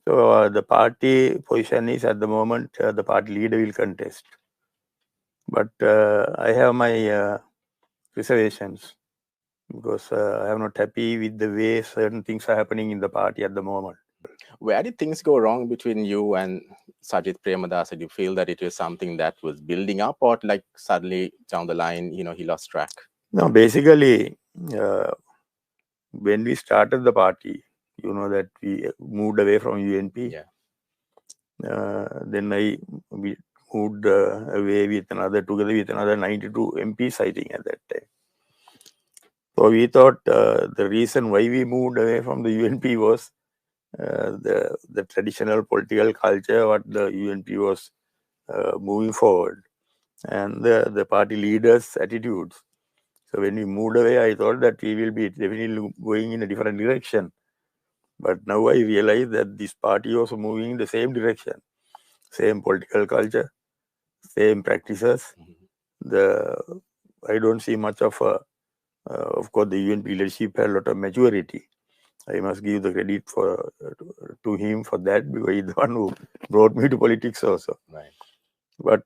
So the party position is at the moment the party leader will contest. But I have my reservations because I am not happy with the way certain things are happening in the party at the moment. Where did things go wrong between you and Sajith Premadasa? Do you feel that it was something that was building up, or like suddenly down the line, he lost track? No, basically, when we started the party, you know that we moved away from UNP. Yeah. Then we moved away together with another 92 MPs, I think, at that time. So we thought the reason why we moved away from the UNP was the traditional political culture, what the UNP was moving forward, and the party leaders' attitudes. So when we moved away, I thought that we will be definitely going in a different direction. But now I realize that this party was moving in the same direction, same political culture, same practices. I don't see much of course, the UNP leadership had a lot of maturity. I must give the credit to him for that, because he's the one who brought me to politics also. Right. But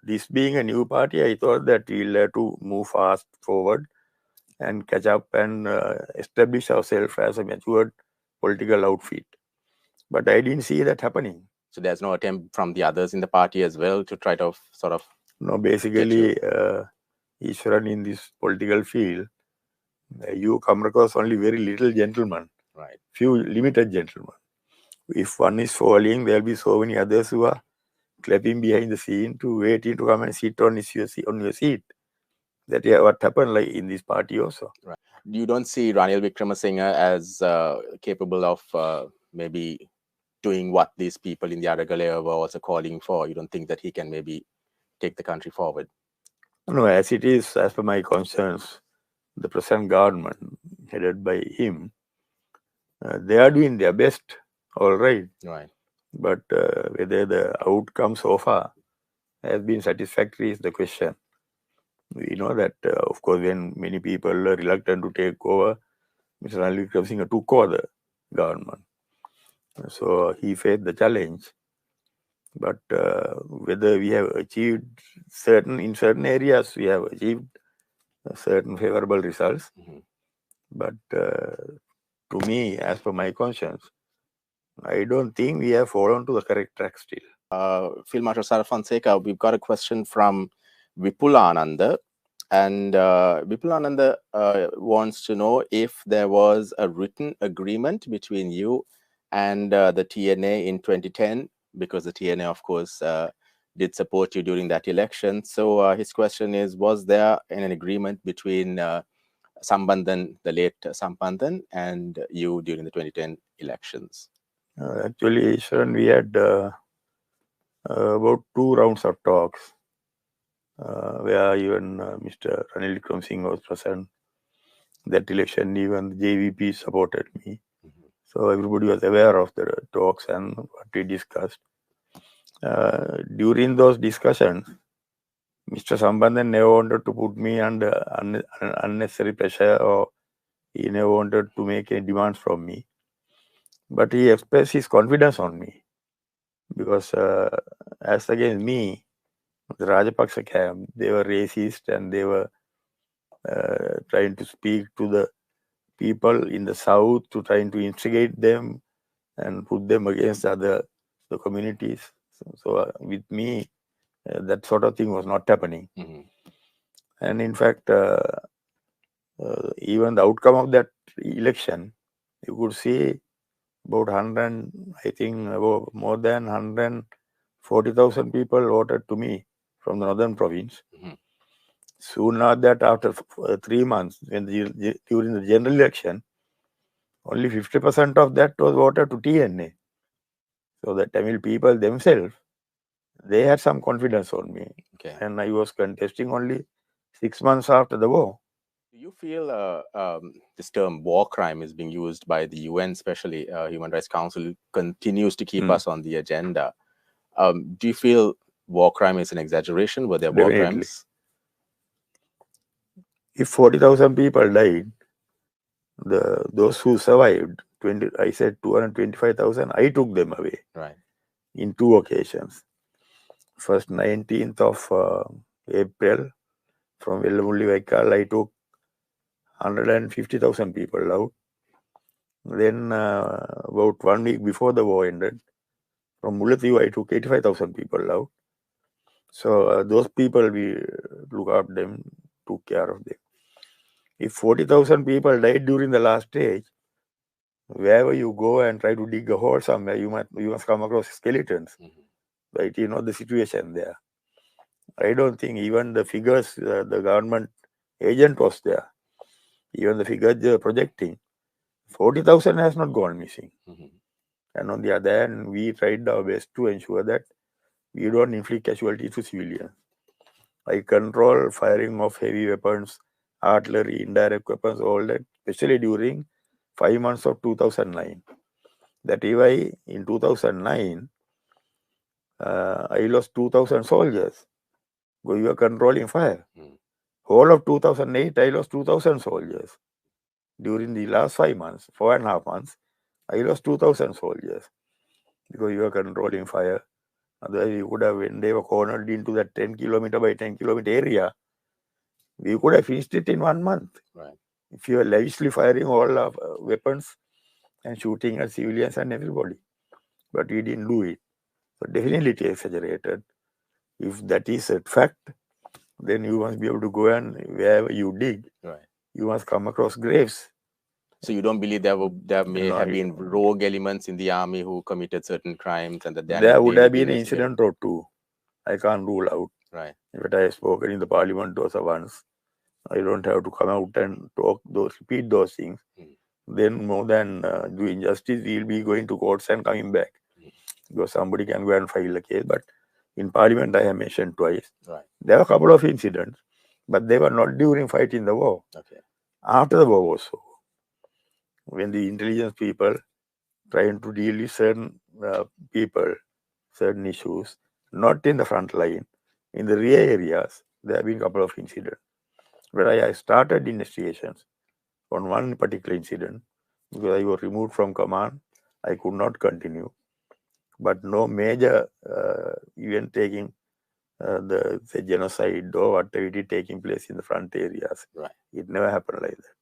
this being a new party, I thought that we'll have to move fast forward and catch up and establish ourselves as a matured political outfit. But I didn't see that happening. So there's no attempt from the others in the party as well to try to sort of... No, basically, Easwaran, in this political field, you come across only very little gentlemen, right? Few limited gentlemen. If one is falling, there'll be so many others who are clapping behind the scene to waiting to come and sit on your seat. That is what happened like in this party also. Right. You don't see Ranil Wickremesinghe as capable of maybe doing what these people in the Aragalaya were also calling for? You don't think that he can maybe take the country forward? No, as it is, as per my concerns, the present government headed by him, they are doing their best, all right. Right. But whether the outcome so far has been satisfactory is the question. We know that, of course, when many people are reluctant to take over, Mr. Ranil Wickremesinghe took over the government. So he faced the challenge. But whether we have achieved in certain areas, we have achieved certain favorable results. But to me, as per my conscience, I don't think we have fallen to the correct track still. Field Marshal Sarath Fonseka, we've got a question from Vipulananda. And Vipulananda wants to know if there was a written agreement between you and the TNA in 2010, because the TNA, of course, did support you during that election. So his question is, was there an agreement between Sambandhan, the late Sambandhan, and you during the 2010 elections? Actually, Sharon, we had about 2 rounds of talks where even Mr. Ranil Wickremesinghe was present. That election, even the JVP supported me. So everybody was aware of the talks and what we discussed. During those discussions, Mr. Sambandhan never wanted to put me under unnecessary pressure, or he never wanted to make any demands from me. But he expressed his confidence on me, because as against me, the Rajapaksa camp, they were racist and they were trying to speak to the people in the south, to trying to instigate them and put them against the communities. So with me, that sort of thing was not happening. And in fact, even the outcome of that election, you could see about 100, I think about more than 140,000 people voted to me from the northern province. Soon after that, after 3 months, during the general election, only 50% of that was voted to TNA. So the Tamil people themselves, they had some confidence on me. Okay. And I was contesting only 6 months after the war. Do you feel this term war crime is being used by the UN, especially Human Rights Council, continues to keep us on the agenda? Do you feel war crime is an exaggeration? Were there war crimes? If 40,000 people died, those who survived, I said 225,000, I took them away. Right. In 2 occasions. First 19th of April from Vellamulli Vaikal, I took 150,000 people out. Then about 1 week before the war ended, from Mullatiu, I took 85,000 people out. So those people, we look after them, took care of them. If 40,000 people died during the last stage, wherever you go and try to dig a hole somewhere, you must come across skeletons. Right? You know the situation there. I don't think even the figures the government agent was there. Even the figures they were projecting, 40,000 has not gone missing. And on the other hand, we tried our best to ensure that we don't inflict casualties to civilians. I control firing of heavy weapons, artillery, indirect weapons, all that, especially during 5 months of 2009. That is why in 2009, I lost 2,000 soldiers. We were controlling fire. Whole of 2008, I lost 2,000 soldiers. During the last 5 months, 4.5 months, I lost 2,000 soldiers because you were controlling fire. Otherwise, we could have, when they were cornered into that 10 kilometer by 10 kilometer area, we could have finished it in 1 month. Right. If you are lavishly firing all of weapons and shooting at civilians and everybody. But we didn't do it. So definitely it is exaggerated. If that is a fact, then you must be able to go and wherever you dig, you must come across graves. So you don't believe there may have been rogue elements in the army who committed certain crimes, and that there would have been an incident or two. I can't rule out. Right. But I have spoken in the parliament also once. I don't have to come out and repeat those things. Then more than doing justice, we'll be going to courts and coming back. Because somebody can go and file a case. But in parliament, I have mentioned twice. Right. There were a couple of incidents, but they were not during fighting the war. Okay. After the war also, when the intelligence people trying to deal with certain people, certain issues, not in the front line, in the rear areas, there have been a couple of incidents where I started investigations on one particular incident because I was removed from command. I could not continue. But no major event taking the genocide or whatever it is taking place in the front areas. Right. It never happened like that.